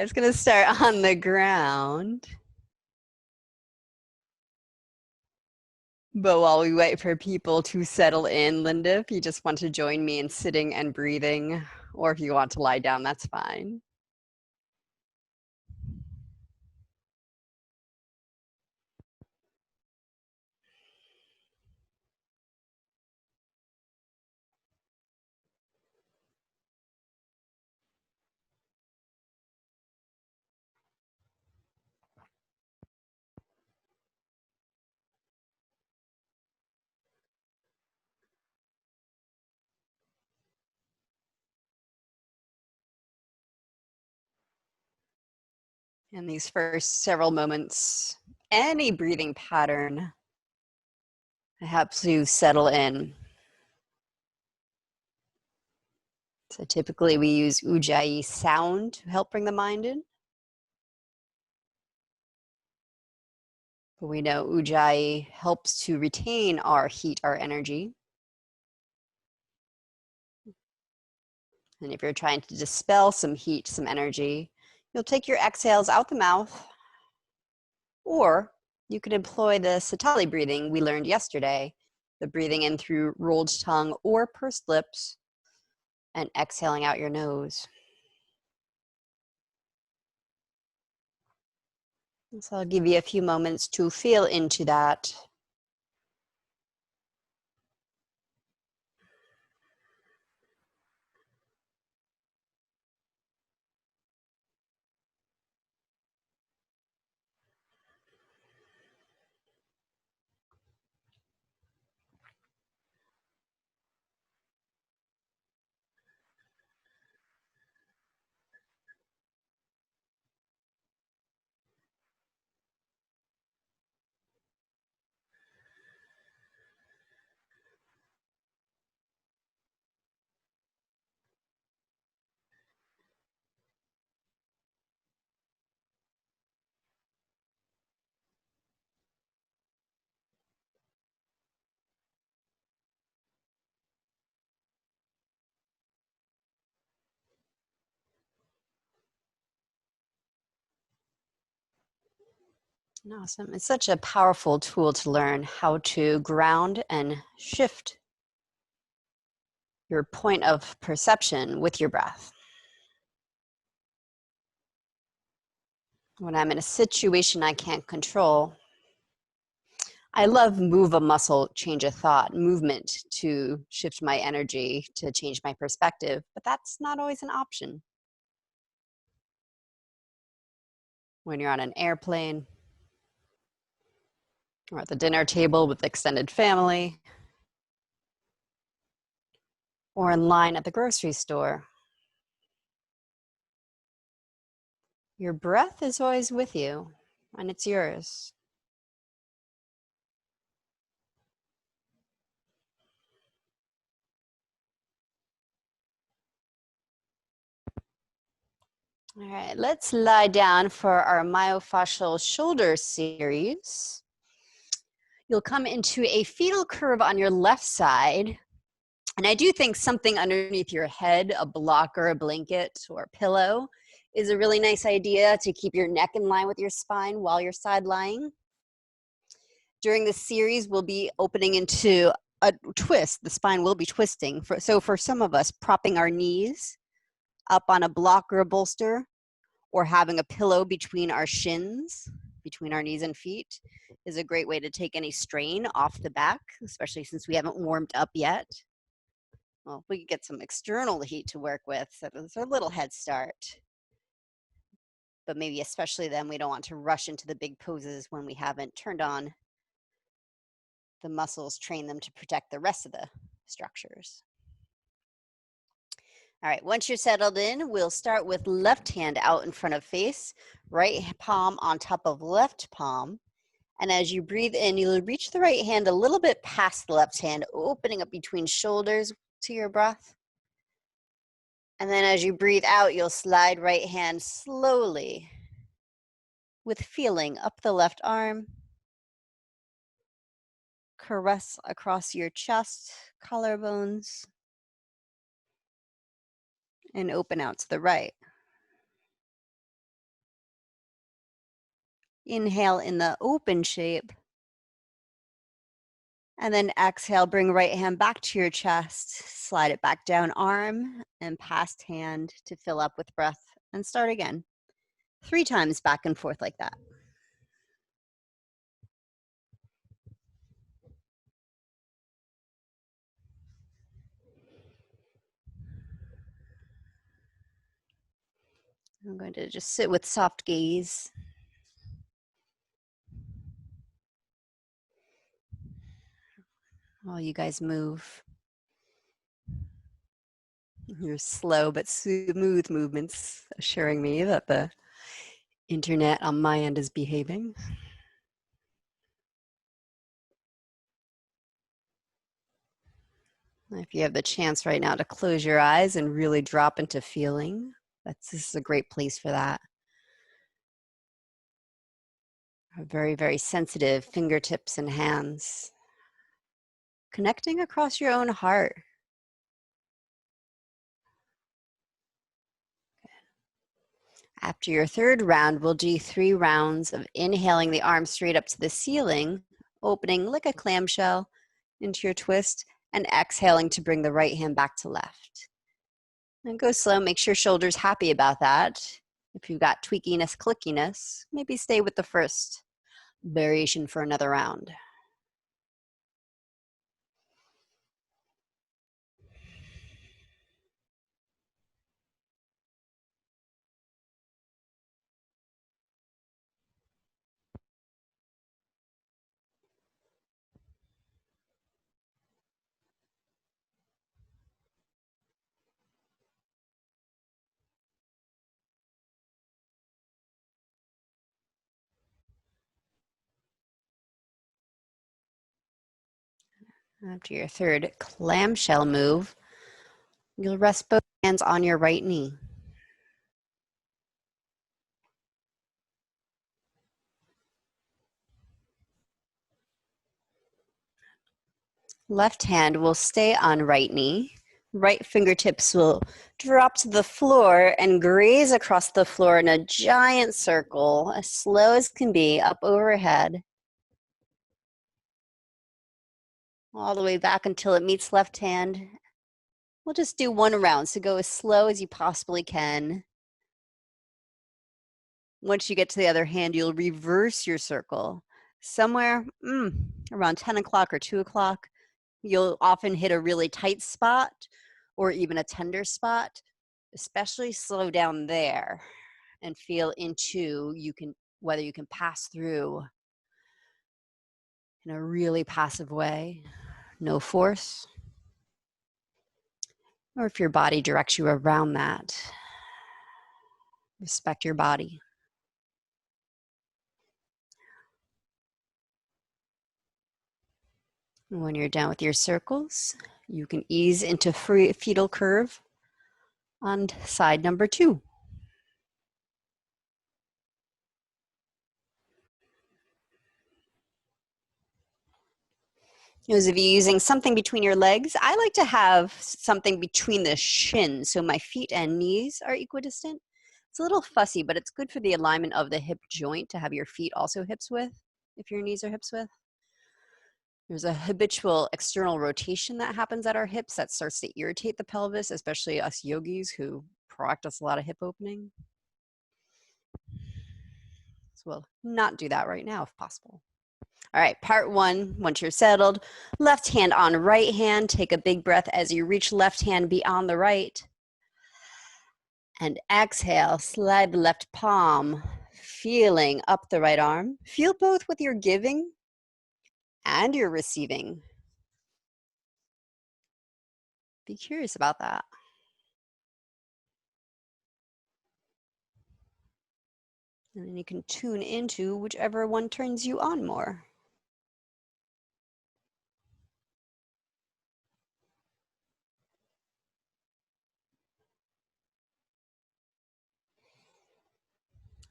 was going to start on the ground. But while we wait for people to settle in, Linda, if you just want to join me in sitting and breathing, or if you want to lie down, that's fine. In these first several moments, any breathing pattern helps you settle in. So typically we use Ujjayi sound to help bring the mind in. But we know Ujjayi helps to retain our heat, our energy. And if you're trying to dispel some heat, some energy, you'll take your exhales out the mouth, or you could employ the Satali breathing we learned yesterday, the breathing in through rolled tongue or pursed lips, and exhaling out your nose. So I'll give you a few moments to feel into that. Awesome. It's such a powerful tool to learn how to ground and shift your point of perception with your breath. When I'm in a situation I can't control, I love move a muscle, change a thought, movement to shift my energy, to change my perspective, but that's not always an option. When you're on an airplane, or at the dinner table with extended family, or in line at the grocery store. Your breath is always with you, and it's yours. All right, let's lie down for our myofascial shoulder series. You'll come into a fetal curve on your left side. And I do think something underneath your head, a blocker, a blanket, or a pillow, is a really nice idea to keep your neck in line with your spine while you're side lying. During this series, we'll be opening into a twist. The spine will be twisting. So for some of us, propping our knees up on a block or a bolster, or having a pillow between our shins, between our knees and feet, is a great way to take any strain off the back, especially since we haven't warmed up yet. Well, we could get some external heat to work with, so there's a little head start. But maybe especially then, we don't want to rush into the big poses when we haven't turned on the muscles, train them to protect the rest of the structures. All right, once you're settled in, we'll start with left hand out in front of face, right palm on top of left palm. And as you breathe in, you'll reach the right hand a little bit past the left hand, opening up between shoulders to your breath. And then as you breathe out, you'll slide right hand slowly with feeling up the left arm. Caress across your chest, collarbones, and open out to the right. Inhale in the open shape. And then exhale, bring right hand back to your chest, slide it back down, arm and past hand to fill up with breath, and start again. 3 times back and forth like that. I'm going to just sit with soft gaze. While you guys move. Your slow but smooth movements assuring me that the internet on my end is behaving. If you have the chance right now to close your eyes and really drop into feeling, this is a great place for that. Very, very sensitive fingertips and hands. Connecting across your own heart. After your third round, we'll do 3 rounds of inhaling the arms straight up to the ceiling, opening like a clamshell into your twist, and exhaling to bring the right hand back to left. And go slow, make sure shoulder's happy about that. If you've got tweakiness, clickiness, maybe stay with the first variation for another round. After your third clamshell move, you'll rest both hands on your right knee. Left hand will stay on right knee. Right fingertips will drop to the floor and graze across the floor in a giant circle, as slow as can be, up overhead. All the way back until it meets left hand. We'll just do 1 round, so go as slow as you possibly can. Once you get to the other hand, you'll reverse your circle. Somewhere around 10 o'clock or 2 o'clock, you'll often hit a really tight spot or even a tender spot. Especially slow down there and feel into whether you can pass through in a really passive way, no force, or if your body directs you around that, respect your body. And when you're done with your circles, you can ease into fetal curve on side number 2. Those of you using something between your legs, I like to have something between the shins so my feet and knees are equidistant. It's a little fussy, but it's good for the alignment of the hip joint to have your feet also hips width, if your knees are hips width. There's a habitual external rotation that happens at our hips that starts to irritate the pelvis, especially us yogis who practice a lot of hip opening. So we'll not do that right now if possible. All right, part 1, once you're settled, left hand on right hand, take a big breath as you reach left hand beyond the right. And exhale, slide the left palm, feeling up the right arm. Feel both with your giving and your receiving. Be curious about that. And then you can tune into whichever one turns you on more.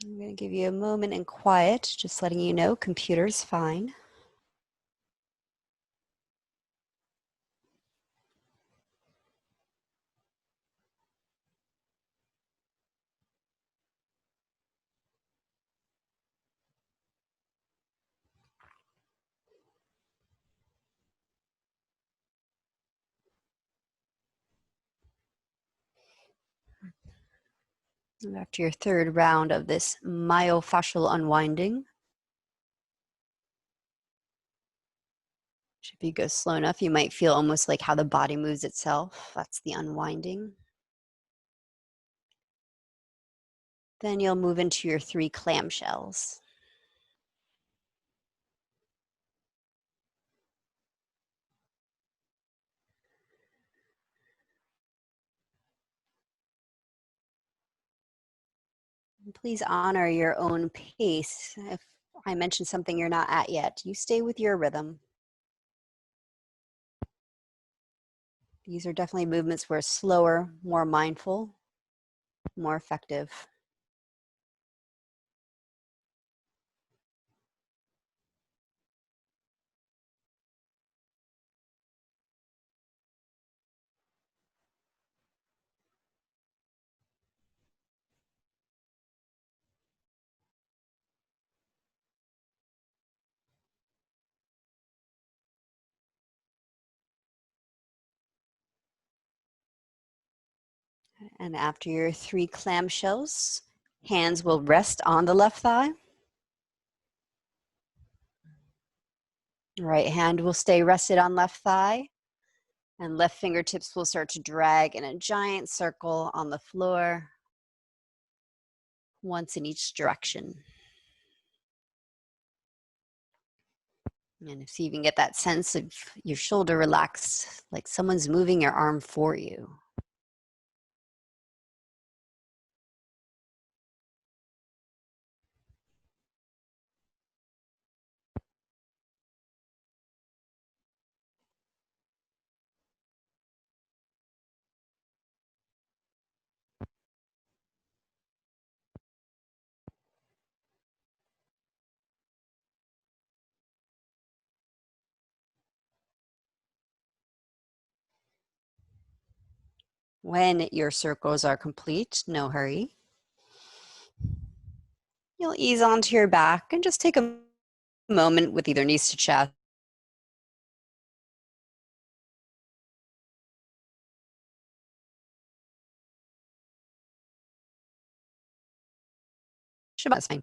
I'm going to give you a moment in quiet, just letting you know computer's fine. After your third round of this myofascial unwinding, if you go slow enough, you might feel almost like how the body moves itself. That's the unwinding. Then you'll move into your 3 clamshells. Please honor your own pace. If I mention something you're not at yet, you stay with your rhythm. These are definitely movements where slower, more mindful, more effective. And after your 3 clamshells, hands will rest on the left thigh. Right hand will stay rested on left thigh. And left fingertips will start to drag in a giant circle on the floor, once in each direction. And if you even get that sense of your shoulder relaxed, like someone's moving your arm for you. When your circles are complete, no hurry. You'll ease onto your back and just take a moment with either knees to chest. That's fine.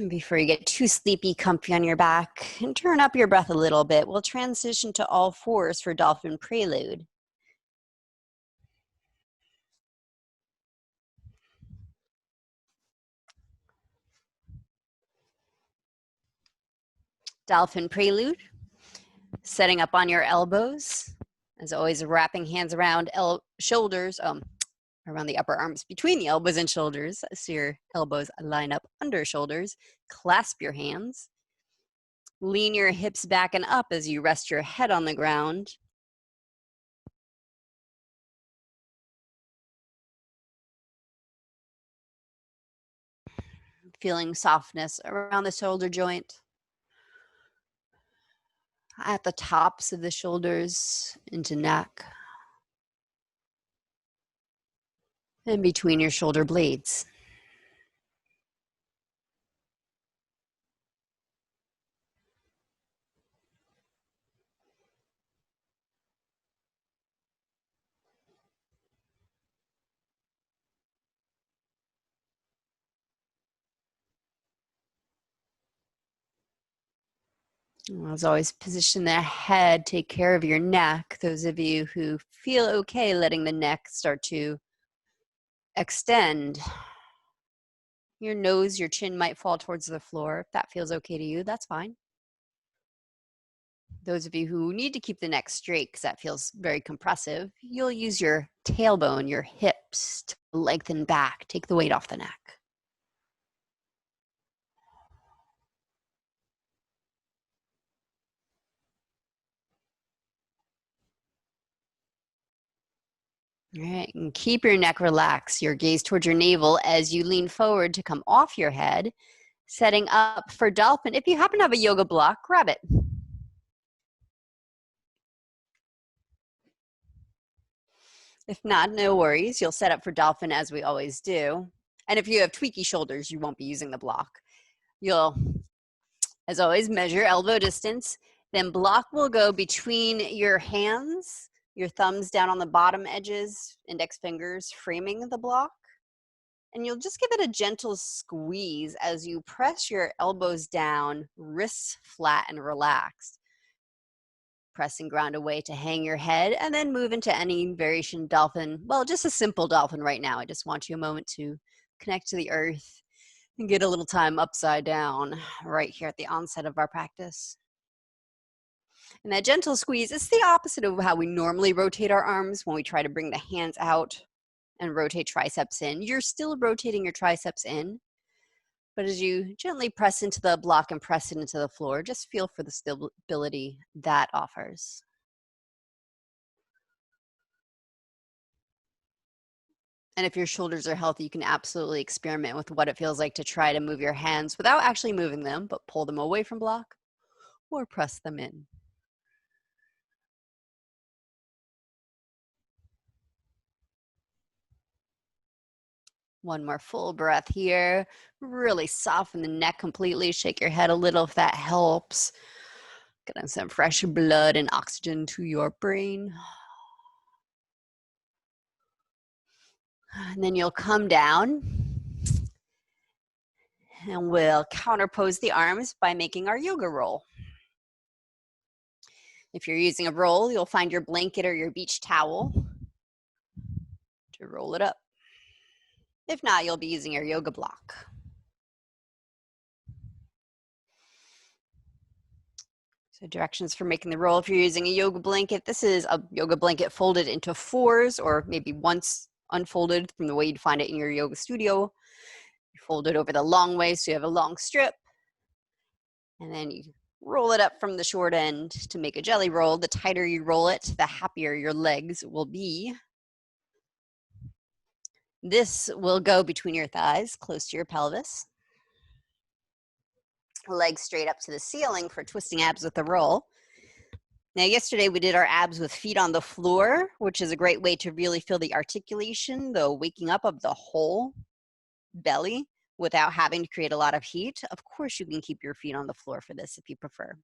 Before you get too sleepy, comfy on your back, and turn up your breath a little bit, we'll transition to all fours for dolphin prelude. Dolphin prelude, setting up on your elbows. As always, wrapping hands around shoulders, around the upper arms between the elbows and shoulders, so your elbows line up under shoulders. Clasp your hands. Lean your hips back and up as you rest your head on the ground. Feeling softness around the shoulder joint, at the tops of the shoulders, into neck, and between your shoulder blades. As always, position the head, take care of your neck. Those of you who feel okay letting the neck start to extend, your nose, your chin might fall towards the floor. If that feels okay to you, that's fine. Those of you who need to keep the neck straight because that feels very compressive, you'll use your tailbone, your hips to lengthen back, take the weight off the neck. All right, and keep your neck relaxed, your gaze towards your navel as you lean forward to come off your head, setting up for dolphin. If you happen to have a yoga block, grab it. If not, no worries. You'll set up for dolphin as we always do. And if you have tweaky shoulders, you won't be using the block. You'll, as always, measure elbow distance. Then block will go between your hands, your thumbs down on the bottom edges, index fingers framing the block. And you'll just give it a gentle squeeze as you press your elbows down, wrists flat and relaxed. Pressing ground away to hang your head, and then move into any variation dolphin. Well, just a simple dolphin right now. I just want you a moment to connect to the earth and get a little time upside down right here at the onset of our practice. And that gentle squeeze is the opposite of how we normally rotate our arms when we try to bring the hands out and rotate triceps in. You're still rotating your triceps in, but as you gently press into the block and press it into the floor, just feel for the stability that offers. And if your shoulders are healthy, you can absolutely experiment with what it feels like to try to move your hands without actually moving them, but pull them away from block or press them in. One more full breath here. Really soften the neck completely. Shake your head a little if that helps. Getting some fresh blood and oxygen to your brain. And then you'll come down and we'll counterpose the arms by making our yoga roll. If you're using a roll, you'll find your blanket or your beach towel to roll it up. If not, you'll be using your yoga block. So directions for making the roll. If you're using a yoga blanket, this is a yoga blanket folded into fours or maybe once unfolded from the way you'd find it in your yoga studio. You fold it over the long way so you have a long strip. And then you roll it up from the short end to make a jelly roll. The tighter you roll it, the happier your legs will be. This will go between your thighs, close to your pelvis. Legs straight up to the ceiling for twisting abs with the roll. Now, yesterday we did our abs with feet on the floor, which is a great way to really feel the articulation, the waking up of the whole belly without having to create a lot of heat. Of course, you can keep your feet on the floor for this if you prefer.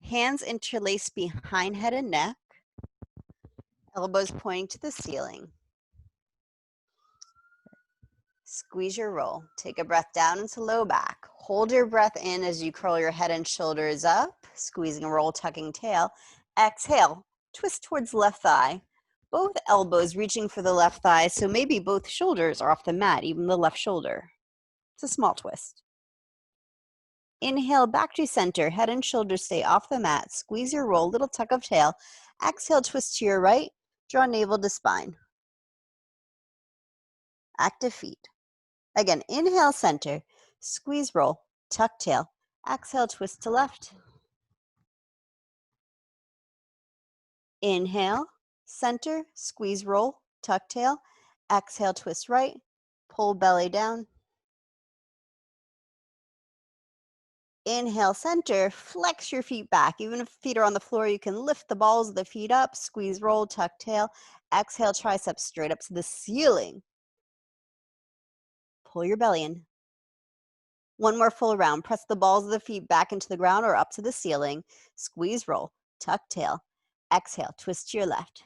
Hands interlaced behind head and neck, elbows pointing to the ceiling. Squeeze your roll. Take a breath down into low back. Hold your breath in as you curl your head and shoulders up, squeezing a roll, tucking tail. Exhale, twist towards left thigh. Both elbows reaching for the left thigh, so maybe both shoulders are off the mat, even the left shoulder. It's a small twist. Inhale, back to center. Head and shoulders stay off the mat. Squeeze your roll, little tuck of tail. Exhale, twist to your right. Draw navel to spine. Active feet. Again, inhale, center. Squeeze, roll, tuck tail. Exhale, twist to left. Inhale, center, squeeze, roll, tuck tail. Exhale, twist right. Pull belly down. Inhale, center, flex your feet back. Even if feet are on the floor, you can lift the balls of the feet up, squeeze, roll, tuck tail. Exhale, triceps straight up to the ceiling. Pull your belly in. One more full round. Press the balls of the feet back into the ground or up to the ceiling. Squeeze, roll, tuck tail. Exhale, twist to your left.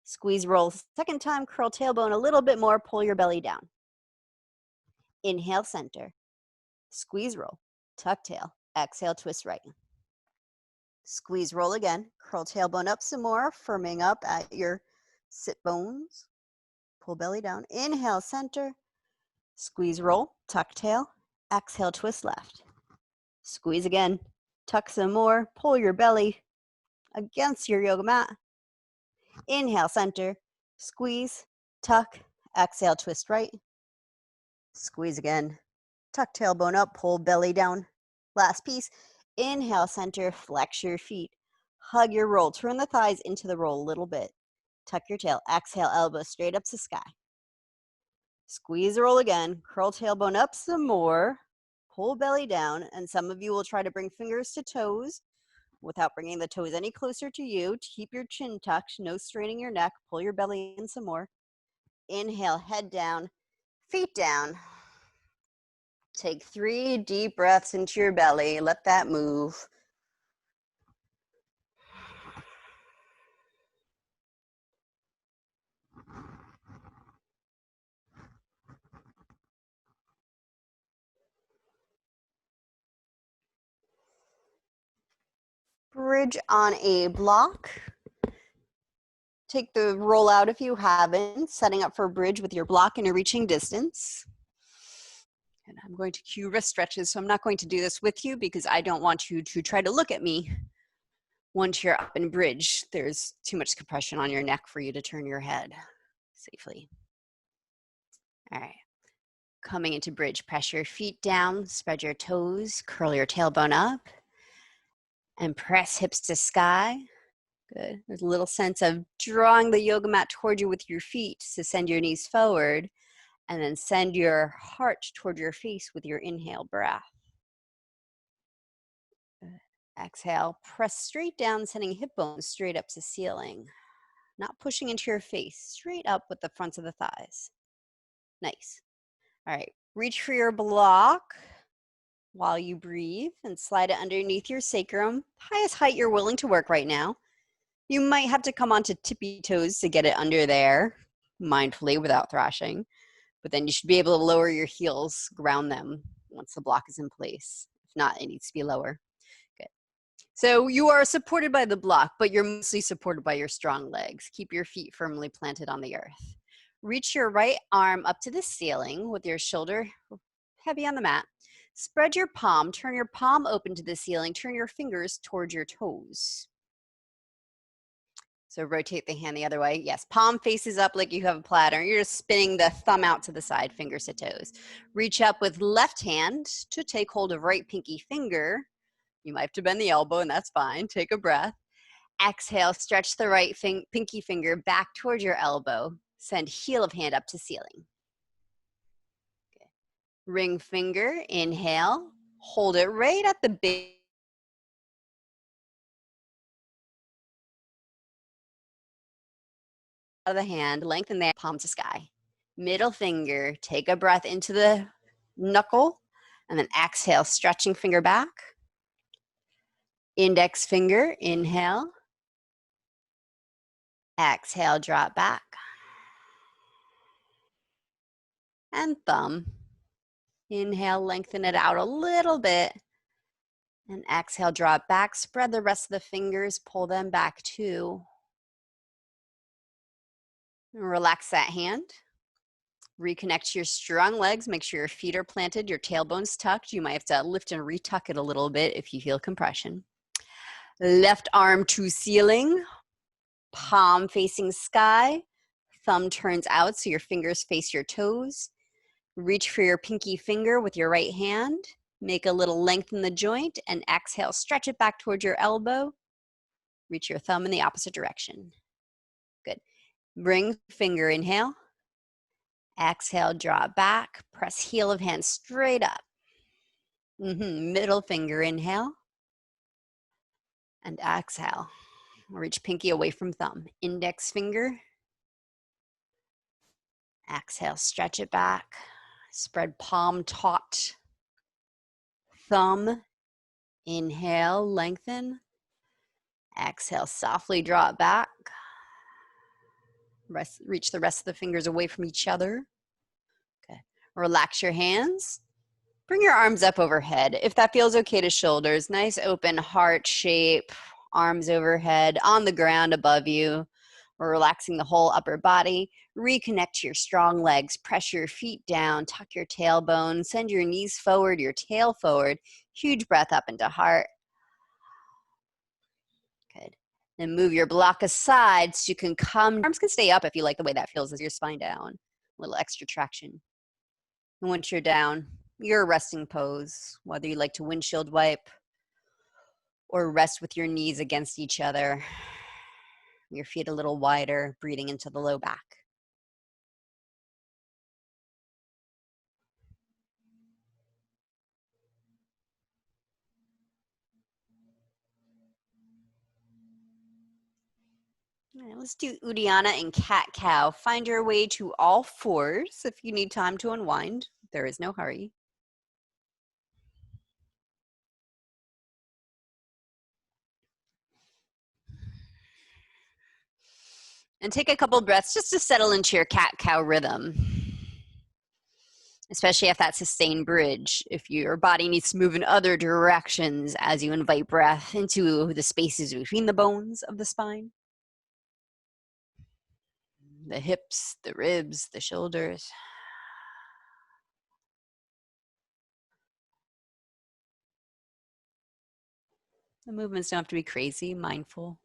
Squeeze, roll. Second time, curl tailbone a little bit more. Pull your belly down. Inhale, center. Squeeze, roll, tuck tail. Exhale, twist right. Squeeze, roll again. Curl tailbone up some more, firming up at your sit bones. Pull belly down. Inhale, center. Squeeze, roll, tuck tail. Exhale, twist left. Squeeze again. Tuck some more. Pull your belly against your yoga mat. Inhale, center. Squeeze, tuck. Exhale, twist right. Squeeze again. Tuck tailbone up. Pull belly down. Last piece. Inhale, center. Flex your feet. Hug your roll. Turn the thighs into the roll a little bit. Tuck your tail. Exhale, elbow straight up to sky. Squeeze, roll again. Curl tailbone up some more. Pull belly down. And some of you will try to bring fingers to toes. without bringing the toes any closer to you. Keep your chin tucked, no straining your neck. Pull your belly in some more. Inhale, head down, feet down. Take 3 deep breaths into your belly. Let that move. Bridge on a block. Take the roll out if you haven't, setting up for a bridge with your block in a reaching distance. And I'm going to cue wrist stretches, so I'm not going to do this with you because I don't want you to try to look at me once you're up in bridge. There's too much compression on your neck for you to turn your head safely. All right. Coming into bridge, press your feet down, spread your toes, curl your tailbone up, and press hips to sky. Good. There's a little sense of drawing the yoga mat toward you with your feet to send your knees forward, and then send your heart toward your face with your inhale breath. Good. Exhale, press straight down, sending hip bones straight up to ceiling. Not pushing into your face, straight up with the fronts of the thighs. Nice. All right, reach for your block while you breathe and slide it underneath your sacrum. Highest height you're willing to work right now. You might have to come onto tippy toes to get it under there, mindfully without thrashing. But then you should be able to lower your heels, ground them once the block is in place. If not, it needs to be lower. Good. So you are supported by the block, but you're mostly supported by your strong legs. Keep your feet firmly planted on the earth. Reach your right arm up to the ceiling with your shoulder heavy on the mat. Spread your palm, turn your palm open to the ceiling, turn your fingers towards your toes. So rotate the hand the other way. Yes, palm faces up like you have a platter. You're just spinning the thumb out to the side, fingers to toes. Reach up with left hand to take hold of right pinky finger. You might have to bend the elbow, and that's fine. Take a breath. Exhale, stretch the right pinky finger back towards your elbow. Send heel of hand up to ceiling. Okay. Ring finger, inhale. Hold it right at the base of the hand, lengthen the palm to sky. Middle finger, take a breath into the knuckle, and then exhale, stretching finger back. Index finger, inhale. Exhale, drop back. And thumb. Inhale, lengthen it out a little bit. And exhale, drop back. Spread the rest of the fingers, pull them back too. And relax that hand. Reconnect to your strong legs. Make sure your feet are planted, your tailbone's tucked. You might have to lift and retuck it a little bit if you feel compression. Left arm to ceiling, palm facing sky, thumb turns out so your fingers face your toes. Reach for your pinky finger with your right hand. Make a little length in the joint and exhale, stretch it back towards your elbow. Reach your thumb in the opposite direction. Good. Ring finger, inhale. Exhale, draw back. Press heel of hand straight up. Middle finger, inhale. And exhale. Reach pinky away from thumb. Index finger. Exhale, stretch it back. Spread palm taut. Thumb. Inhale, lengthen. Exhale, softly draw it back. Reach the rest of the fingers away from each other. Okay. Relax your hands. Bring your arms up overhead. If that feels okay to shoulders, nice open heart shape, arms overhead, on the ground above you. We're relaxing the whole upper body. Reconnect to your strong legs. Press your feet down, tuck your tailbone, send your knees forward, your tail forward. Huge breath up into heart. Good. Then move your block aside so you can come. Arms can stay up if you like the way that feels as your spine down. A little extra traction. And once you're down, your resting pose, whether you like to windshield wipe or rest with your knees against each other, your feet a little wider, breathing into the low back. All right, let's do Uddiyana and cat-cow. Find your way to all fours if you need time to unwind. There is no hurry. And take a couple breaths just to settle into your cat-cow rhythm, especially if that sustained bridge. If your body needs to move in other directions as you invite breath into the spaces between the bones of the spine, the hips, the ribs, the shoulders. The movements don't have to be crazy, mindful.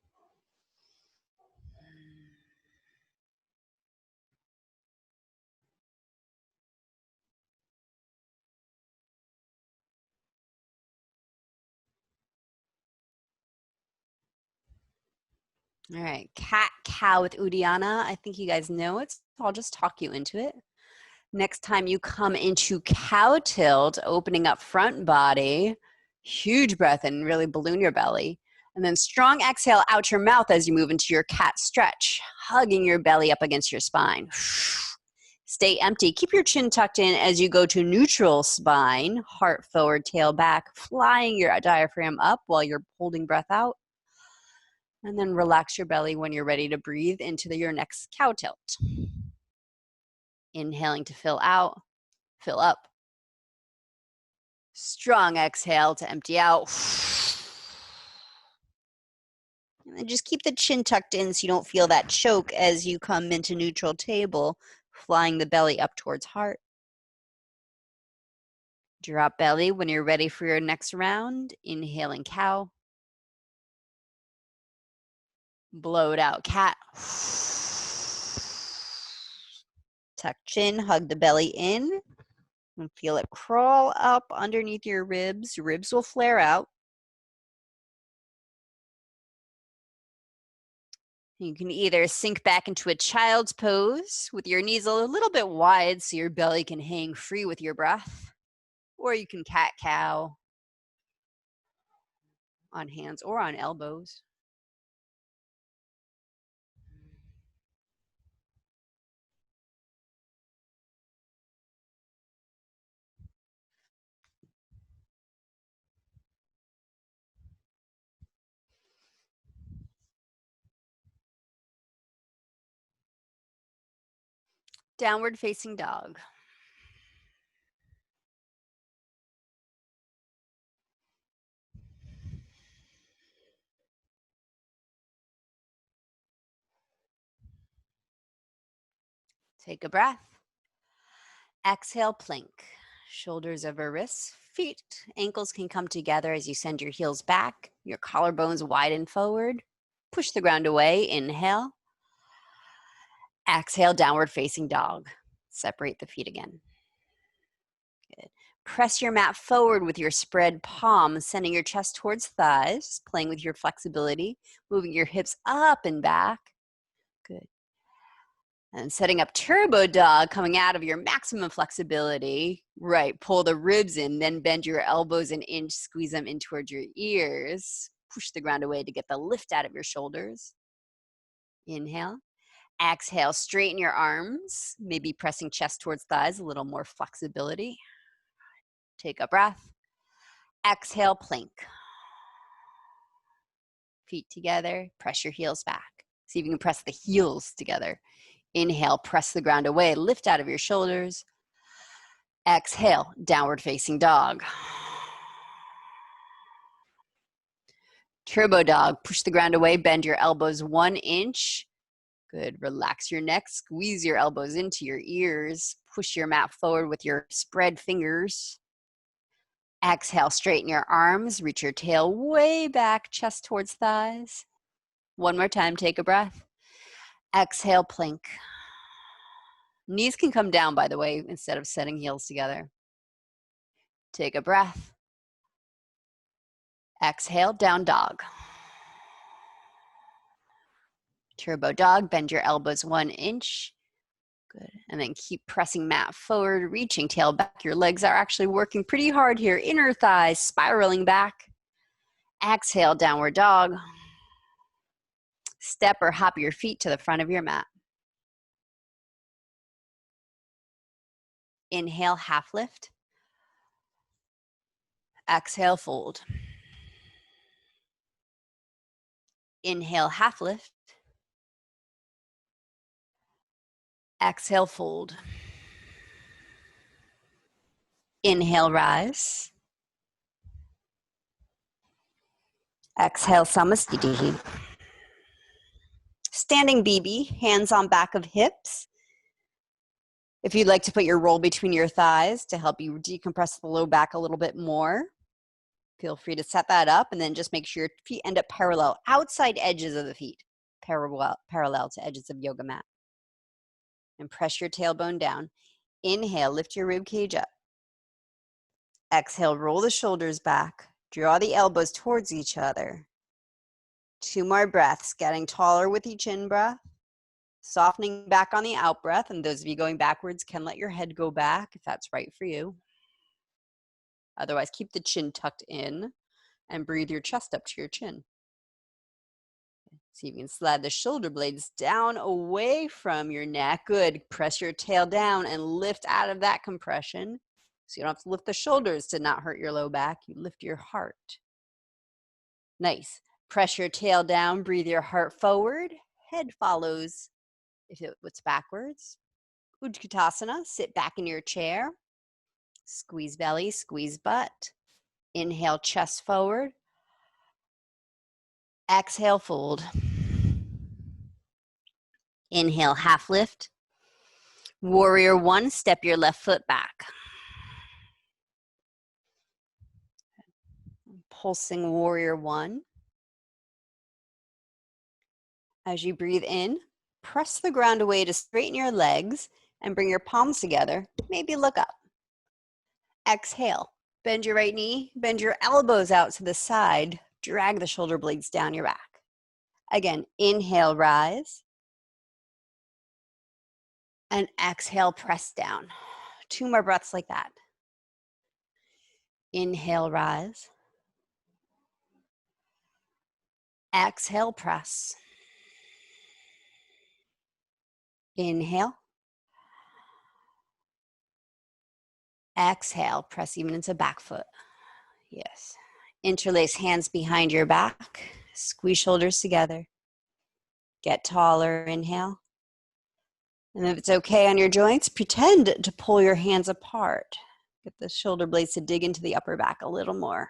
All right, cat-cow with Uddiyana. I think you guys know it, so I'll just talk you into it. Next time you come into cow tilt, opening up front body, huge breath in, really balloon your belly. And then strong exhale out your mouth as you move into your cat stretch, hugging your belly up against your spine. Stay empty. Keep your chin tucked in as you go to neutral spine, heart forward, tail back, flying your diaphragm up while you're holding breath out. And then relax your belly when you're ready to breathe into your next cow tilt. Inhaling to fill out, fill up. Strong exhale to empty out. And then just keep the chin tucked in so you don't feel that choke as you come into neutral table, flying the belly up towards heart. Drop belly when you're ready for your next round. Inhaling cow. Blow it out, cat. Tuck chin, hug the belly in. And feel it crawl up underneath your ribs. Your ribs will flare out. You can either sink back into a child's pose with your knees a little bit wide so your belly can hang free with your breath, or you can cat-cow on hands or on elbows. Downward facing dog. Take a breath. Exhale, plank. Shoulders over wrists, feet, ankles can come together as you send your heels back. Your collarbones widen forward. Push the ground away. Inhale. Exhale, downward facing dog. Separate the feet again. Good. Press your mat forward with your spread palms, sending your chest towards thighs, playing with your flexibility, moving your hips up and back. Good. And setting up turbo dog, coming out of your maximum flexibility. Right, pull the ribs in, then bend your elbows an inch, squeeze them in towards your ears. Push the ground away to get the lift out of your shoulders. Inhale. Exhale, straighten your arms, maybe pressing chest towards thighs, a little more flexibility. Take a breath. Exhale, plank. Feet together, press your heels back. See if you can press the heels together. Inhale, press the ground away, lift out of your shoulders. Exhale, downward facing dog. Turbo dog, push the ground away, bend your elbows 1 inch. Good, relax your neck, squeeze your elbows into your ears. Push your mat forward with your spread fingers. Exhale, straighten your arms, reach your tail way back, chest towards thighs. One more time, take a breath. Exhale, plank. Knees can come down, by the way, instead of setting heels together. Take a breath. Exhale, down dog. Turbo dog, bend your elbows 1 inch. Good, and then keep pressing mat forward, reaching tail back. Your legs are actually working pretty hard here. Inner thighs spiraling back. Exhale, downward dog. Step or hop your feet to the front of your mat. Inhale, half lift. Exhale, fold. Inhale, half lift. Exhale, fold. Inhale, rise. Exhale, Samasthiti. Standing BB, hands on back of hips. If you'd like to put your roll between your thighs to help you decompress the low back a little bit more, feel free to set that up, and then just make sure your feet end up parallel, outside edges of the feet, parallel to edges of yoga mat. And press your tailbone down. Inhale, lift your rib cage up. Exhale, roll the shoulders back. Draw the elbows towards each other. 2 more breaths, getting taller with each in-breath. Softening back on the out-breath. And those of you going backwards can let your head go back if that's right for you. Otherwise, keep the chin tucked in and breathe your chest up to your chin. So you can slide the shoulder blades down away from your neck. Good. Press your tail down and lift out of that compression. So you don't have to lift the shoulders to not hurt your low back. You lift your heart. Nice. Press your tail down. Breathe your heart forward. Head follows if it's backwards. Utkatasana. Sit back in your chair. Squeeze belly, squeeze butt. Inhale, chest forward. Exhale, fold. Inhale, half lift. Warrior 1, step your left foot back. Pulsing warrior 1. As you breathe in, press the ground away to straighten your legs and bring your palms together. Maybe look up. Exhale. Bend your right knee, bend your elbows out to the side, drag the shoulder blades down your back. Again, inhale, rise. And exhale, press down. 2 more breaths like that. Inhale, rise. Exhale, press. Inhale. Exhale, press even into back foot. Yes. Interlace hands behind your back. Squeeze shoulders together. Get taller, inhale. And if it's okay on your joints, pretend to pull your hands apart. Get the shoulder blades to dig into the upper back a little more.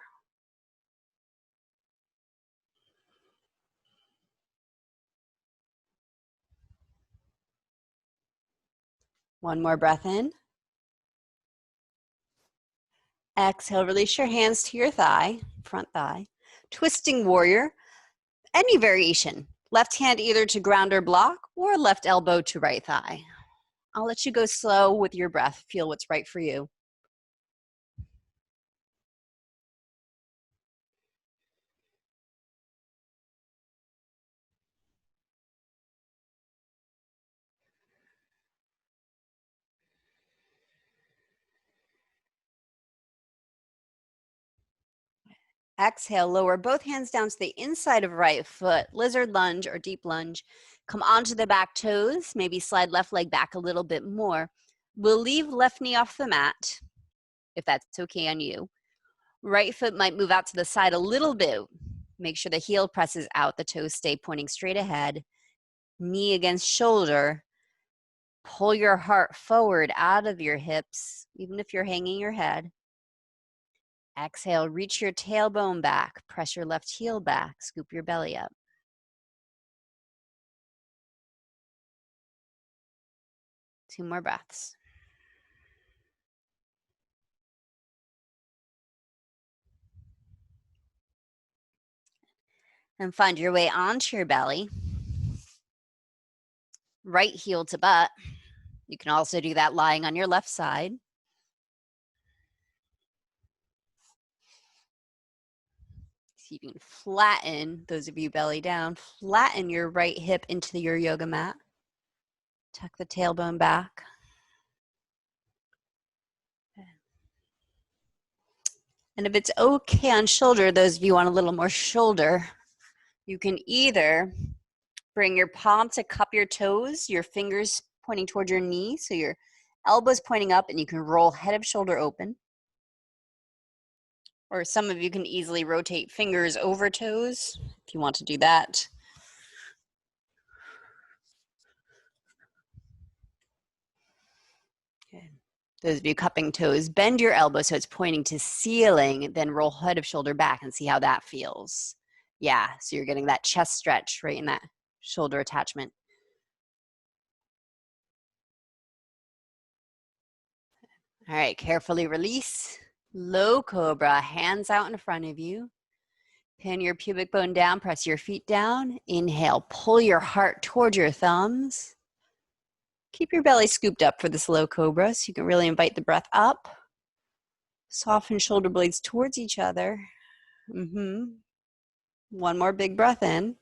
One more breath in. Exhale, release your hands to your thigh, front thigh. Twisting warrior, any variation. Left hand either to ground or block, or left elbow to right thigh. I'll let you go slow with your breath. Feel what's right for you. Exhale, lower both hands down to the inside of right foot, lizard lunge or deep lunge. Come onto the back toes, maybe slide left leg back a little bit more. We'll leave left knee off the mat, if that's okay on you. Right foot might move out to the side a little bit. Make sure the heel presses out, the toes stay pointing straight ahead. Knee against shoulder. Pull your heart forward out of your hips, even if you're hanging your head. Exhale, reach your tailbone back. Press your left heel back. Scoop your belly up. Two more breaths. And find your way onto your belly. Right heel to butt. You can also do that lying on your left side. So you can flatten, those of you belly down, flatten your right hip into your yoga mat. Tuck the tailbone back. And if it's okay on shoulder, those of you want a little more shoulder, you can either Bring your palm to cup your toes, your fingers pointing toward your knee, so your elbows pointing up, and you can roll head of shoulder open. Or some of you can easily rotate fingers over toes if you want to do that. Good. Those of you cupping toes, bend your elbow so it's pointing to ceiling, then roll head of shoulder back and see how that feels. Yeah, so you're getting that chest stretch right in that shoulder attachment. All right, carefully release. Low cobra, hands out in front of you. Pin your pubic bone down, press your feet down. Inhale, pull your heart toward your thumbs. Keep your belly scooped up for this low cobra so you can really invite the breath up. Soften shoulder blades towards each other. One more big breath in.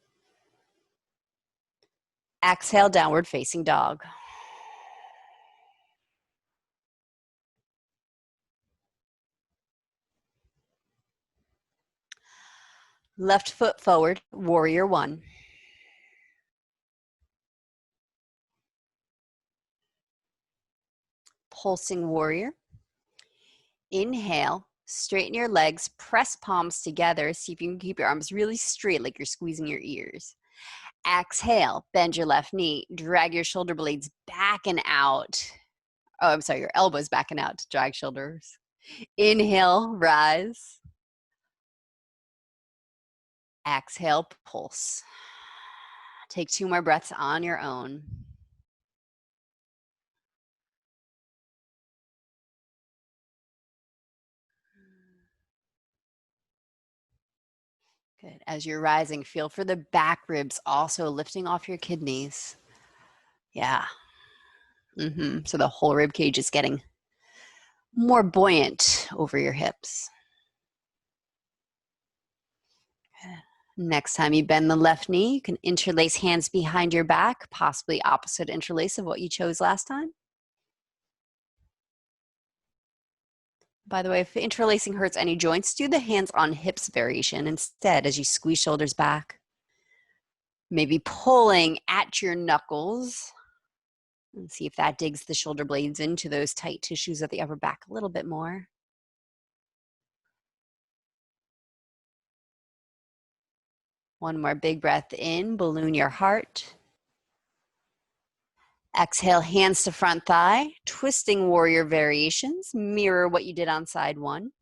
Exhale, downward facing dog. Left foot forward, warrior one. Pulsing warrior. Inhale, straighten your legs, press palms together. See if you can keep your arms really straight like you're squeezing your ears. Exhale, bend your left knee, drag your shoulder blades back and out. Oh, I'm sorry, your elbows back and out to drag shoulders. Inhale, rise. Exhale, pulse. Take 2 more breaths on your own. Good. As you're rising, feel for the back ribs also lifting off your kidneys. Yeah. So the whole rib cage is getting more buoyant over your hips. Good. Next time you bend the left knee, you can interlace hands behind your back, possibly opposite interlace of what you chose last time. By the way, if interlacing hurts any joints, do the hands on hips variation instead as you squeeze shoulders back. Maybe pulling at your knuckles and see if that digs the shoulder blades into those tight tissues of the upper back a little bit more. One more big breath in, balloon your heart. Exhale, hands to front thigh, twisting warrior variations. Mirror what you did on side one.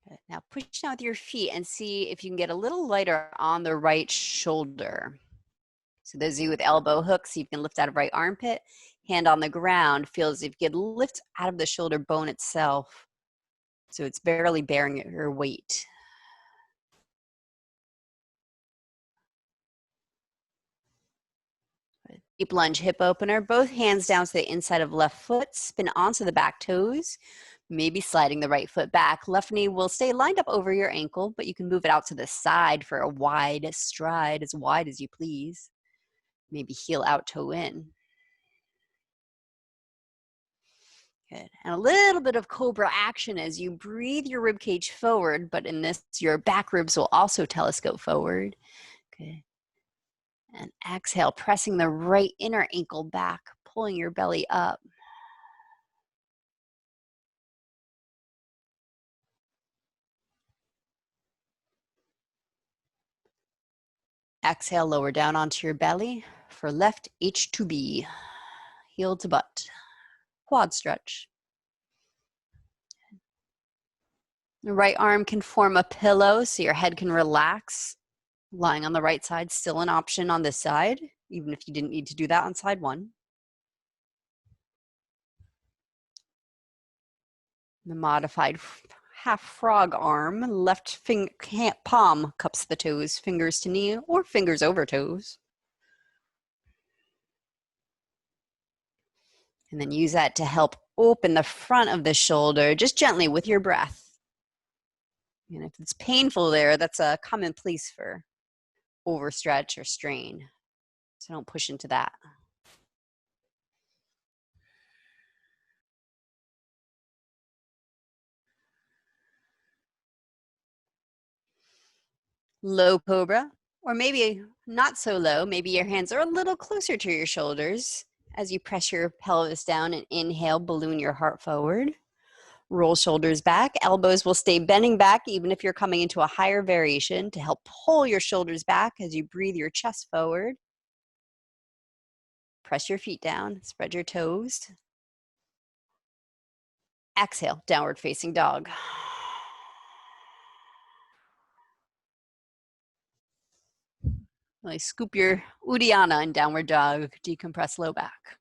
Good. Now push down with your feet and see if you can get a little lighter on the right shoulder. So those of you with elbow hooks, you can lift out of right armpit. Hand on the ground, feel as if you could lift out of the shoulder bone itself. So it's barely bearing your weight. Deep lunge hip opener, both hands down to the inside of left foot, spin onto the back toes, maybe sliding the right foot back. Left knee will stay lined up over your ankle, but you can move it out to the side for a wide stride, as wide as you please. Maybe heel out, toe in. Good. And a little bit of cobra action as you breathe your rib cage forward, but in this, your back ribs will also telescope forward. Good. And exhale, pressing the right inner ankle back, pulling your belly up. Exhale, lower down onto your belly for left H2B, heel to butt, quad stretch. The right arm can form a pillow so your head can relax. Lying on the right side, still an option on this side, even if you didn't need to do that on side one. The modified half frog arm, left palm cups the toes, fingers to knee or fingers over toes. And then use that to help open the front of the shoulder, just gently with your breath. And if it's painful there, that's a common place for overstretch or strain. So don't push into that. Low cobra, or maybe not so low. Maybe your hands are a little closer to your shoulders as you press your pelvis down and inhale, balloon your heart forward. Roll shoulders back. Elbows will stay bending back even if you're coming into a higher variation to help pull your shoulders back as you breathe your chest forward. Press your feet down, spread your toes. Exhale, downward facing dog. Really scoop your Uddiyana in downward dog, decompress low back.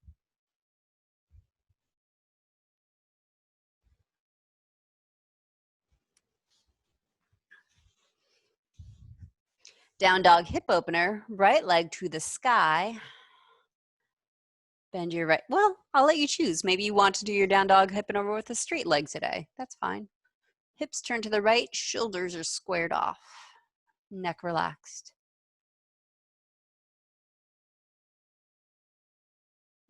Down dog hip opener, right leg to the sky. Bend your right, well, I'll let you choose. Maybe you want to do your down dog hip and over with a straight leg today. That's fine. Hips turn to the right, shoulders are squared off, neck relaxed.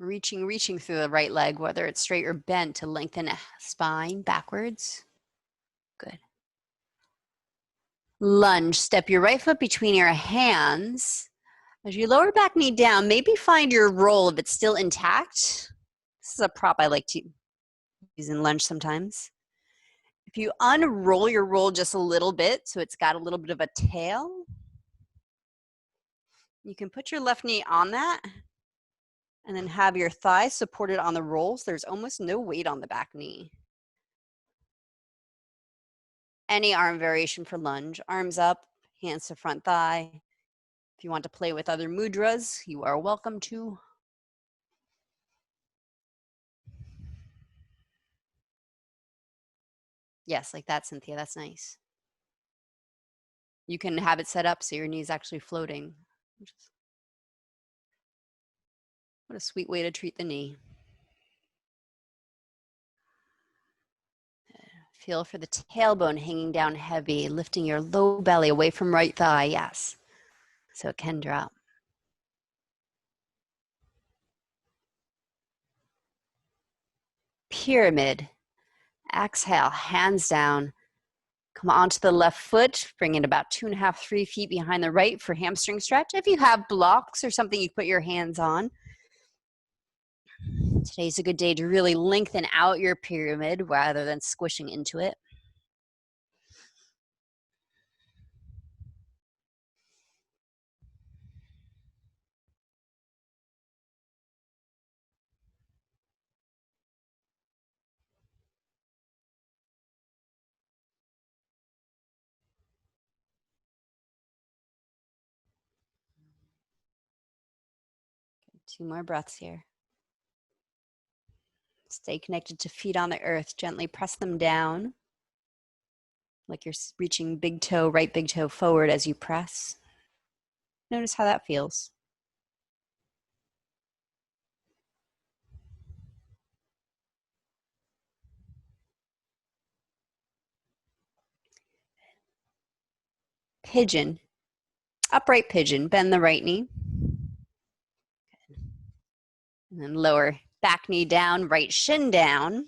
Reaching through the right leg, whether it's straight or bent, to lengthen spine backwards. Good. Lunge, step your right foot between your hands. As you lower back knee down, maybe find your roll if it's still intact. This is a prop I like to use in lunge sometimes. If you unroll your roll just a little bit, so it's got a little bit of a tail, you can put your left knee on that and then have your thighs supported on the rolls. There's almost no weight on the back knee. Any arm variation for lunge, arms up, hands to front thigh. If you want to play with other mudras, you are welcome to. Yes, like that, Cynthia, that's nice. You can have it set up so your knee is actually floating. What a sweet way to treat the knee. Feel for the tailbone hanging down heavy, lifting your low belly away from right thigh, yes. So it can drop. Pyramid. Exhale, hands down. Come onto the left foot, bring it about 2.5, 3 feet behind the right for hamstring stretch. If you have blocks or something you put your hands on, today's a good day to really lengthen out your pyramid rather than squishing into it. Two more breaths here. Stay connected to feet on the earth. Gently press them down, like you're reaching big toe, right big toe forward as you press. Notice how that feels. Pigeon. Upright pigeon. Bend the right knee. And then lower back knee down, right shin down.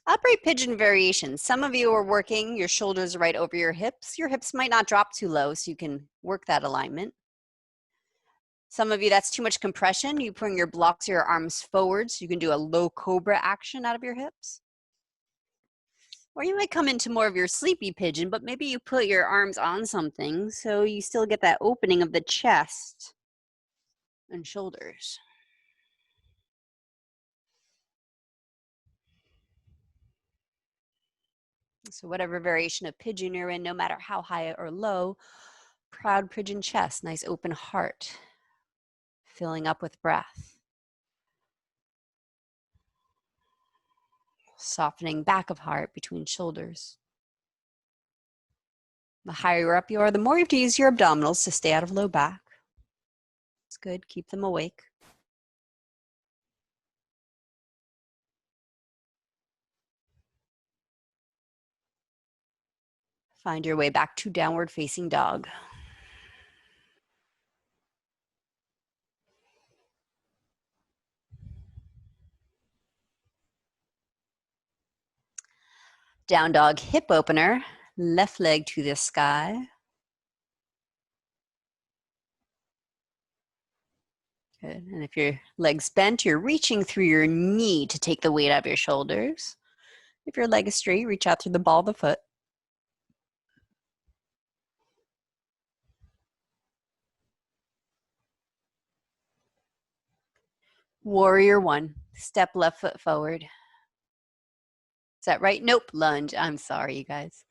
Upright pigeon variation. Some of you are working your shoulders right over your hips. Your hips might not drop too low, so you can work that alignment. Some of you, that's too much compression. You bring your blocks, your arms forward, so you can do a low cobra action out of your hips. Or you might come into more of your sleepy pigeon, but maybe you put your arms on something so you still get that opening of the chest and shoulders. So whatever variation of pigeon you're in, no matter how high or low, proud pigeon chest, nice open heart, filling up with breath. Softening back of heart between shoulders. The higher up you are, the more you have to use your abdominals to stay out of low back. It's good, keep them awake. Find your way back to downward facing dog. Down dog hip opener. Left leg to the sky. Good. And if your leg's bent, you're reaching through your knee to take the weight out of your shoulders. If your leg is straight, reach out through the ball of the foot. Warrior one. Step left foot forward. Is that right? Nope. Lunge. I'm sorry, you guys.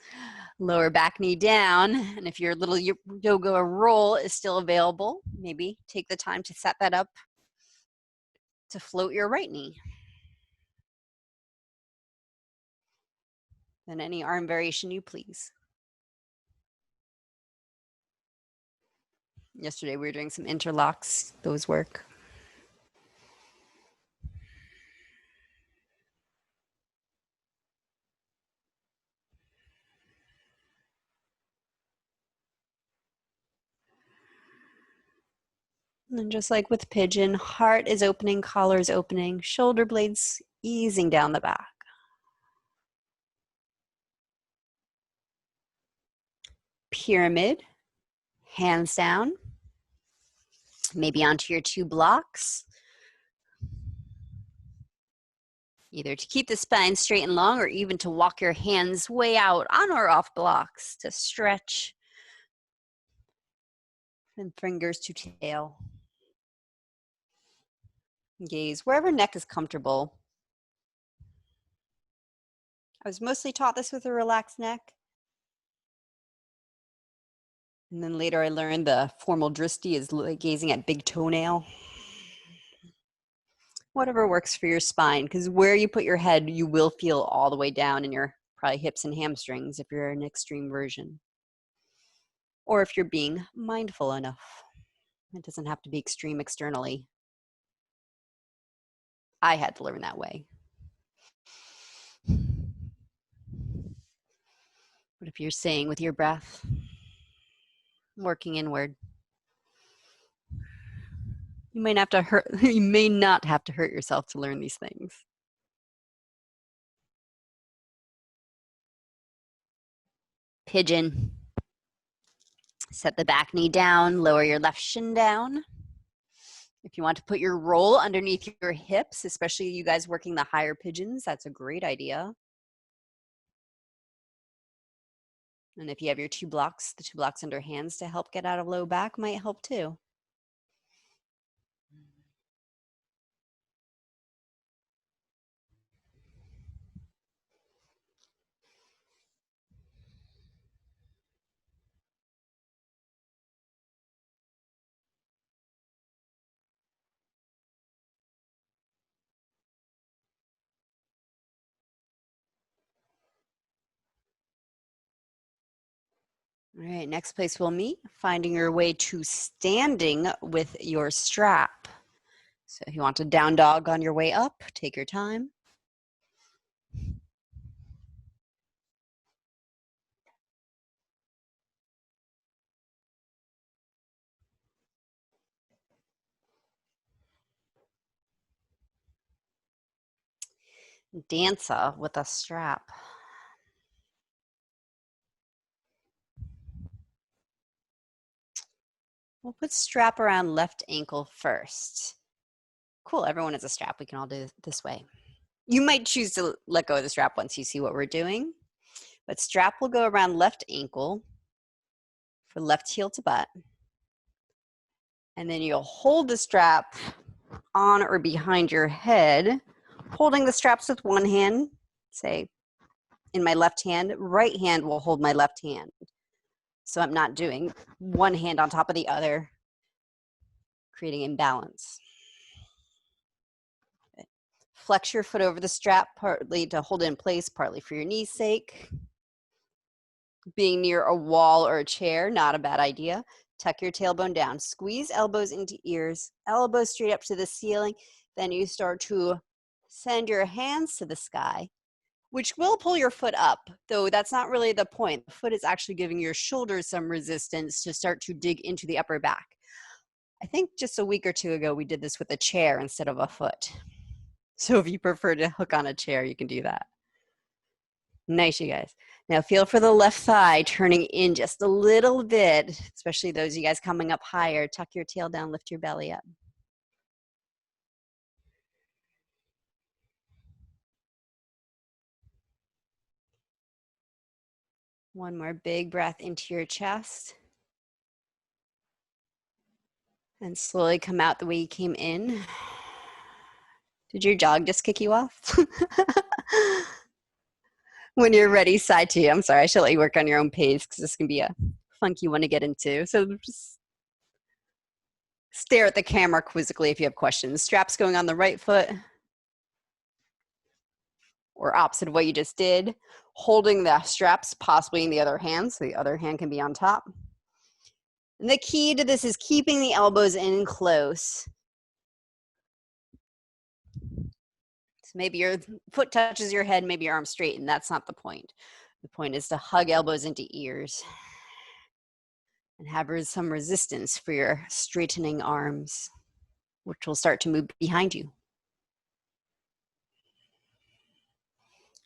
Lower back knee down. And if your little yoga roll is still available, maybe take the time to set that up to float your right knee. Then any arm variation you please. Yesterday we were doing some interlocks. Those work. And just like with pigeon, heart is opening, collar is opening, shoulder blades easing down the back. Pyramid, hands down, maybe onto your 2 blocks. Either to keep the spine straight and long or even to walk your hands way out on or off blocks to stretch. And fingers to tail. Gaze wherever neck is comfortable. I was mostly taught this with a relaxed neck. And then later I learned the formal drishti is gazing at big toenail. Whatever works for your spine, because where you put your head, you will feel all the way down in your probably hips and hamstrings if you're an extreme version. Or if you're being mindful enough. It doesn't have to be extreme externally. I had to learn that way. What if you're saying with your breath, working inward? You may not have to hurt yourself to learn these things. Pigeon. Set the back knee down, lower your left shin down. If you want to put your roll underneath your hips, especially you guys working the higher pigeons, that's a great idea. And if you have your 2 blocks, the 2 blocks under hands to help get out of low back might help too. All right, next place we'll meet, finding your way to standing with your strap. So if you want to down dog on your way up, take your time. Dancer with a strap. We'll put strap around left ankle first. Cool, everyone has a strap. We can all do it this way. You might choose to let go of the strap once you see what we're doing, but strap will go around left ankle for left heel to butt. And then you'll hold the strap on or behind your head, holding the straps with one hand, say in my left hand, right hand will hold my left hand. So I'm not doing one hand on top of the other, creating imbalance. Okay. Flex your foot over the strap, partly to hold it in place, partly for your knee's sake. Being near a wall or a chair, not a bad idea. Tuck your tailbone down. Squeeze elbows into ears, elbows straight up to the ceiling. Then you start to send your hands to the sky, which will pull your foot up, though that's not really the point. The foot is actually giving your shoulders some resistance to start to dig into the upper back. I think just a week or 2 ago, we did this with a chair instead of a foot. So if you prefer to hook on a chair, you can do that. Nice, you guys. Now feel for the left thigh turning in just a little bit, especially those of you guys coming up higher. Tuck your tail down, lift your belly up. One more big breath into your chest. And slowly come out the way you came in. Did your dog just kick you off? When you're ready, side to you. I'm sorry, I should let you work on your own pace because this can be a funky one to get into. So just stare at the camera quizzically if you have questions. Straps going on the right foot or opposite of what you just did. Holding the straps possibly in the other hand, so the other hand can be on top. And the key to this is keeping the elbows in close. So maybe your foot touches your head, maybe your arms straighten. That's not the point. The point is to hug elbows into ears and have some resistance for your straightening arms, which will start to move behind you.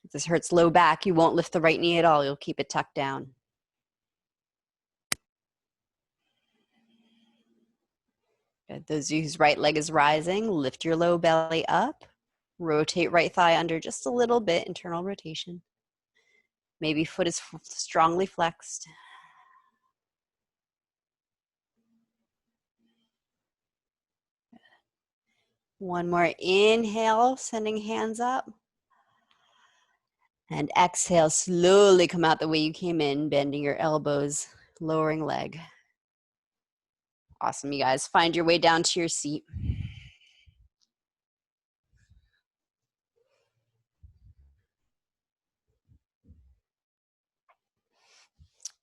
If this hurts low back, you won't lift the right knee at all. You'll keep it tucked down. Good. Those of you whose right leg is rising, lift your low belly up. Rotate right thigh under just a little bit, internal rotation. Maybe foot is strongly flexed. One more inhale, sending hands up. And exhale, slowly come out the way you came in, bending your elbows, lowering leg. Awesome, you guys. Find your way down to your seat.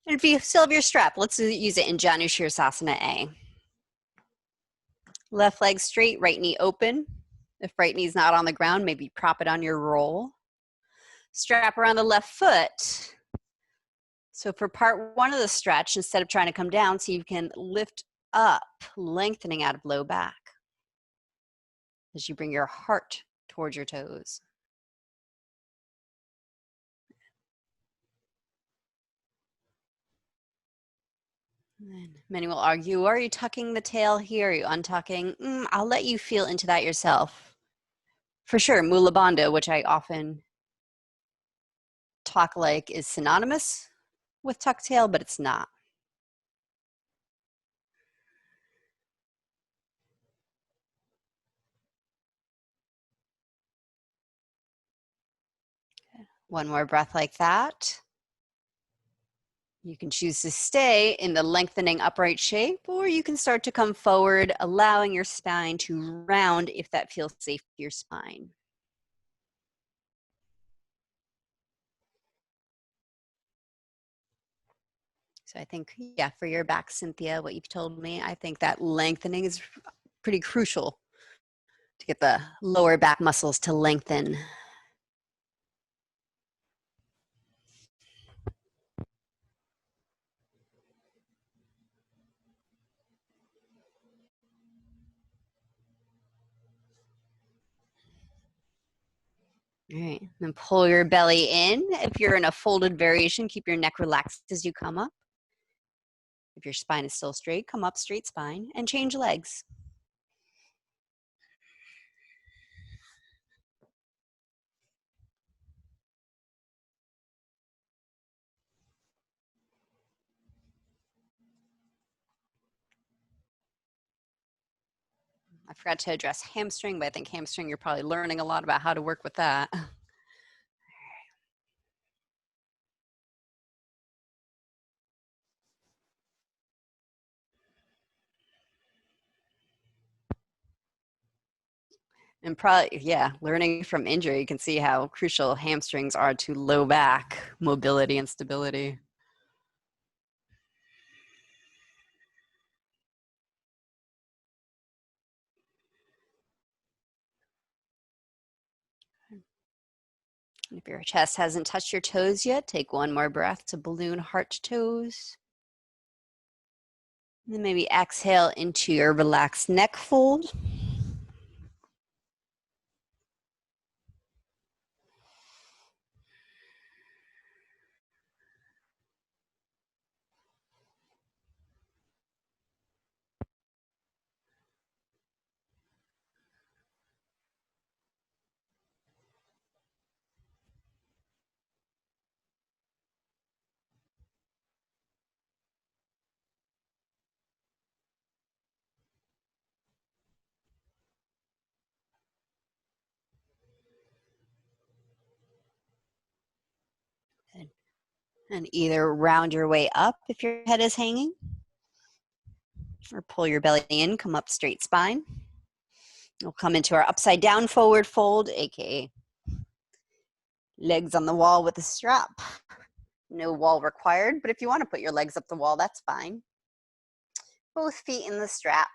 And if you still have your strap, let's use it in Janu Shirsasana A. Left leg straight, right knee open. If right knee's not on the ground, maybe prop it on your roll. Strap around the left foot. So for part one of the stretch, instead of trying to come down, so you can lift up, lengthening out of low back as you bring your heart towards your toes. And many will argue, are you tucking the tail here? Are you untucking? I'll let you feel into that yourself. For sure, Mula Bandha, which I often talk like is synonymous with tuck tail, but it's not. One more breath like that. You can choose to stay in the lengthening upright shape, or you can start to come forward, allowing your spine to round if that feels safe to your spine. So I think, yeah, for your back, Cynthia, what you've told me, I think that lengthening is pretty crucial to get the lower back muscles to lengthen. All right, then pull your belly in. If you're in a folded variation, keep your neck relaxed as you come up. If your spine is still straight, come up straight spine and change legs. I forgot to address hamstring, but I think hamstring, you're probably learning a lot about how to work with that. And probably, yeah, learning from injury, you can see how crucial hamstrings are to low back mobility and stability. If your chest hasn't touched your toes yet, take one more breath to balloon heart to toes. And then maybe exhale into your relaxed neck fold. And either round your way up if your head is hanging, or pull your belly in, come up straight spine. We'll come into our upside down forward fold, aka legs on the wall with a strap. No wall required, but if you want to put your legs up the wall, that's fine. Both feet in the strap.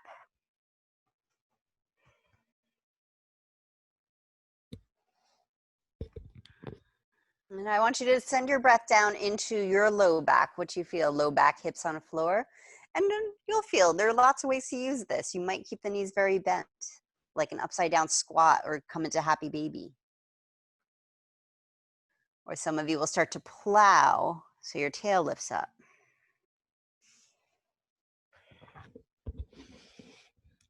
And I want you to send your breath down into your low back, what you feel, low back, hips on the floor. And then you'll feel there are lots of ways to use this. You might keep the knees very bent, like an upside down squat or come into happy baby. Or some of you will start to plow, so your tail lifts up.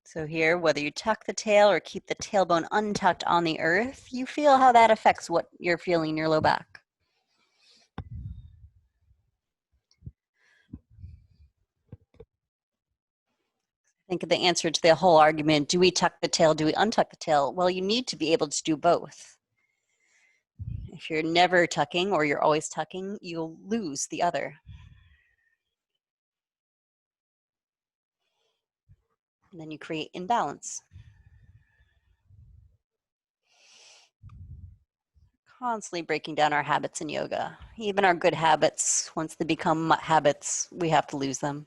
So here, whether you tuck the tail or keep the tailbone untucked on the earth, you feel how that affects what you're feeling in your low back. Think of the answer to the whole argument, do we tuck the tail, do we untuck the tail? Well, you need to be able to do both. If you're never tucking or you're always tucking, you'll lose the other. And then you create imbalance. Constantly breaking down our habits in yoga. Even our good habits, once they become habits, we have to lose them.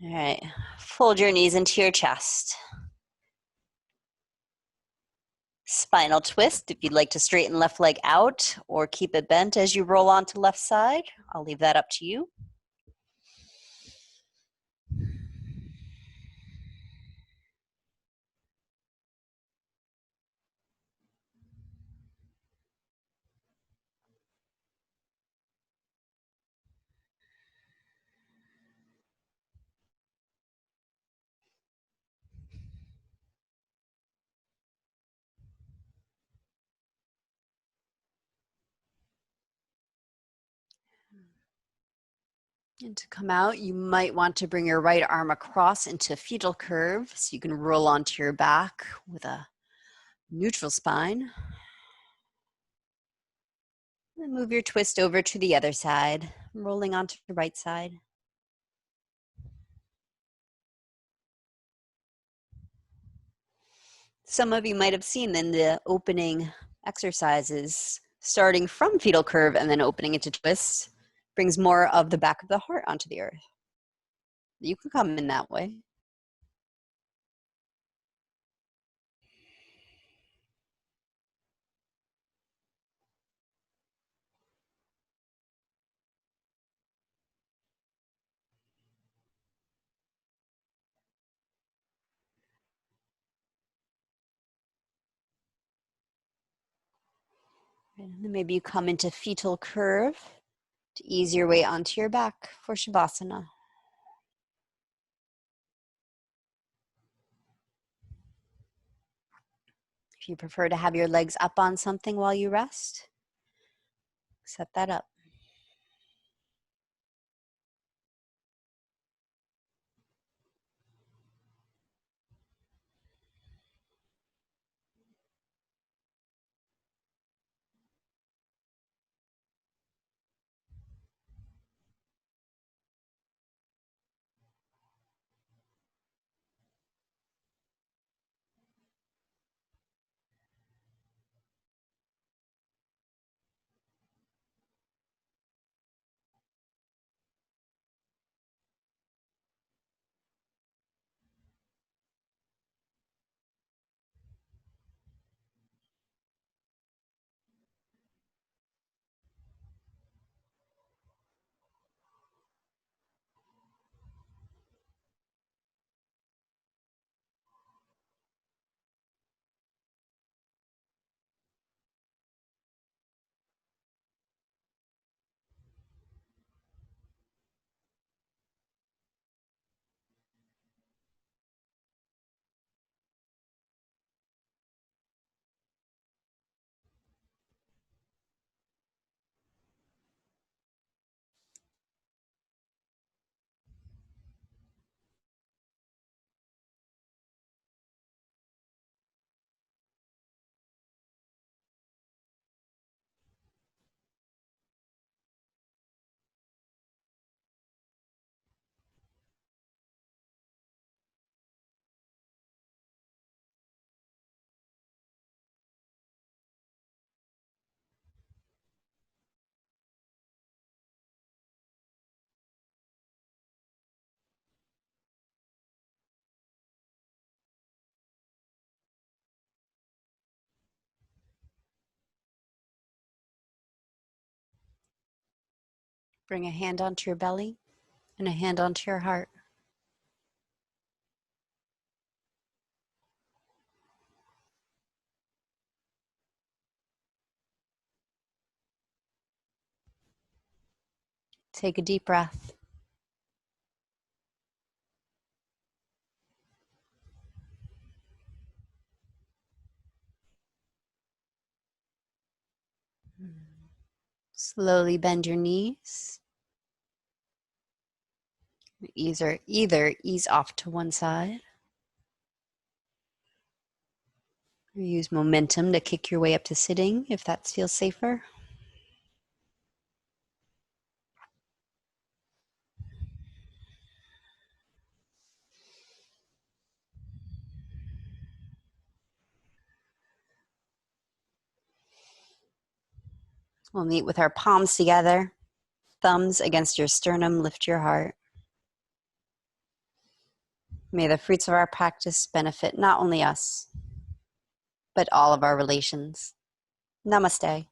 All right, fold your knees into your chest. Spinal twist, if you'd like to straighten left leg out or keep it bent as you roll onto left side, I'll leave that up to you. And to come out, you might want to bring your right arm across into fetal curve so you can roll onto your back with a neutral spine. And move your twist over to the other side, rolling onto the right side. Some of you might have seen in the opening exercises, starting from fetal curve and then opening into twist, brings more of the back of the heart onto the earth. You can come in that way. And then maybe you come into fetal curve to ease your way onto your back for Shavasana. If you prefer to have your legs up on something while you rest, set that up. Bring a hand onto your belly and a hand onto your heart. Take a deep breath. Slowly bend your knees. Either ease off to one side or use momentum to kick your way up to sitting if that feels safer. We'll meet with our palms together, thumbs against your sternum, lift your heart. May the fruits of our practice benefit not only us, but all of our relations. Namaste.